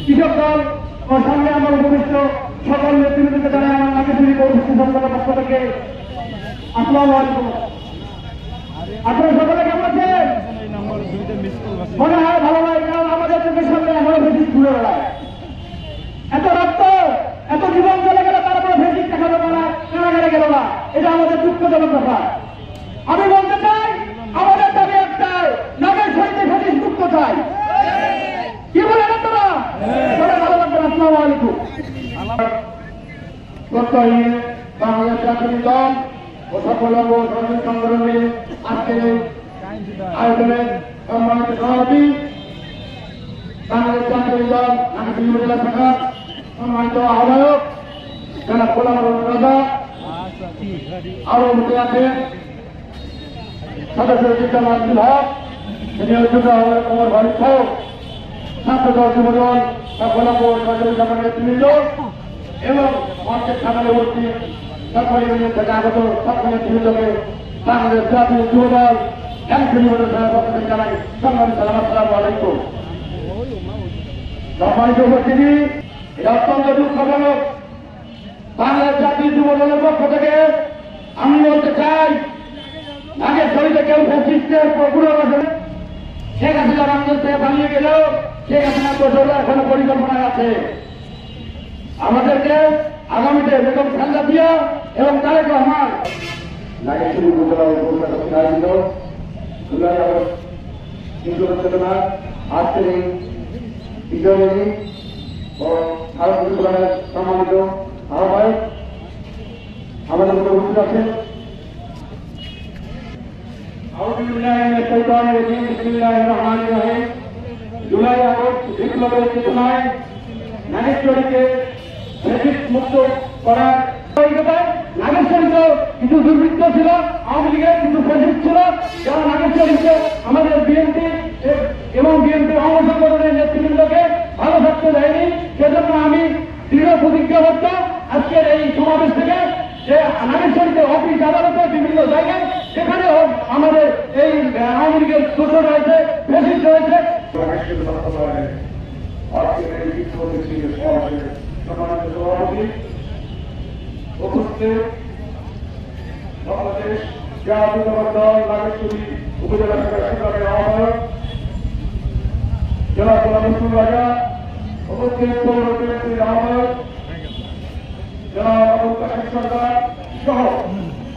কৃষক দল ও সামনে আমার উপবিষ্ট সকল নেতৃবৃন্দকে জানাই আমার নাগেশ্বরী পৌরসভা সরকারের পক্ষ থেকে আসসালামু আলাইকুম। আপনারা সকলে কেমন আছেন? মনে হয় ভালো লাগে, কারণ আমাদের চোখের সামনে এখনো ফেসিক ঘুরে বেড়ায়। এত রক্ত, এত জীবন চলে গেল, তারপরে ফেসিক দেখা যাবে না, কারাগারে গেল না। এটা আমাদের দুঃখজনক ব্যাপার। আমি বলতে চাই, আমাদের দাবি একটাই, নাগেশ্বরীতে ফেসিক মুক্ত চাই। কি বলেন আপনারা? ভালো লাগবেন। আসসালামু আলাইকুম। প্রত্যয়ী বাংলাদেশ জাতীয় দল ও সকল সামাজিক সংগঠনে আজকের আয়োজনের সম্মানিত সভাপতি বাংলাদেশ জাতীয় দল নাগেশ্বরী উপজেলা শাখা সম্মানিত আহ্বায়ক জনাব গোলাম রাজা, আরো উপস্থিত আছেন সদস্য জিজ্ঞাসা আব্দুল হক, সিনিয়র যুগ্ম আহ্বায়ক ওমর ফারুক সহ ছাত্র দল যুবদল গোলাম সরকারি জামানের নেতৃবৃন্দ এবং মঞ্চের সামনে উপস্থিত সরকারি ইউনিয়ন থেকে আগত সকল নেতৃবৃন্দকে বাংলাদেশ জাতীয় যুবদল জানাই সম্মানিত সালাম। আসসালামু আলাইকুম। সম্মানিত উপস্থিতি, এটা অত্যন্ত দুঃখজনক। বাংলাদেশ জাতীয় যুবদলের পক্ষ থেকে আমি বলতে চাই, নাগেশ্বরীতে কেউ ফ্যাসিস্টের পুনর্বাসনে শেখ হাসিনা বাংলাদেশ থেকে পালিয়ে গেলেও শেখ হাসিনার দোষরা এখনো পরিকল্পনায় আছে। আমাদেরকে আগামীতে বেগম খালেদা জিয়া এবং তারেক রহমান নাগেশ্বরী উপজেলার আয়োজিত জুলাই আগস্ট হিন্দু চেতনা আজকের এই বিজয় র্যালি ও ভারত বিপ্লবের সম্মানিত আহ্বায়ক আমাদের মধ্যে উপস্থিত আছেন। জুলাই আগস্ট বিপ্লবের চেতনায় নাগেশ্বরীকে ফ্যাসিস্ট মুক্ত করার নাগেশ্বরীতে কিছু দুর্বৃত্ত ছিল, আওয়ামী লীগের কিছু ফ্যাসিস্ট ছিল, যারা নাগেশ্বরীতে আমাদের বিএনপি এবং বিএনপি অঙ্গ সংগঠনের নেতৃবৃন্দকে ভালো থাকতে দেয়নি। সেজন্য আমি দৃঢ় প্রতিজ্ঞাবদ্ধ আজকের এই সমাবেশ থেকে যে নাগেশ্বরীতে অফিস আদালতে বিভিন্ন জায়গায় যেখানে হোক আমাদের এই আওয়ামী লীগের শোষণ রয়েছে, ফ্যাসিস্ট রয়েছে। উপস্থিত বাংলাদেশ জাতীয় দল নাগেশ্বরী উপজেলা শাখার সংগ্রামের আহ্বায়ক জেলা গোলাম রাজা, উপস্থিত পৌর বিএনপির আহ্বায়ক জেলা আবুল কাশেম সরকার সহ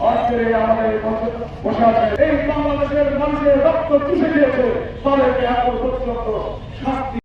আজকের আমাদের বসে আছে। এই বাংলাদেশের মানুষের রক্ত চুষে দিয়েছে, তাদেরকে এখন শাস্তি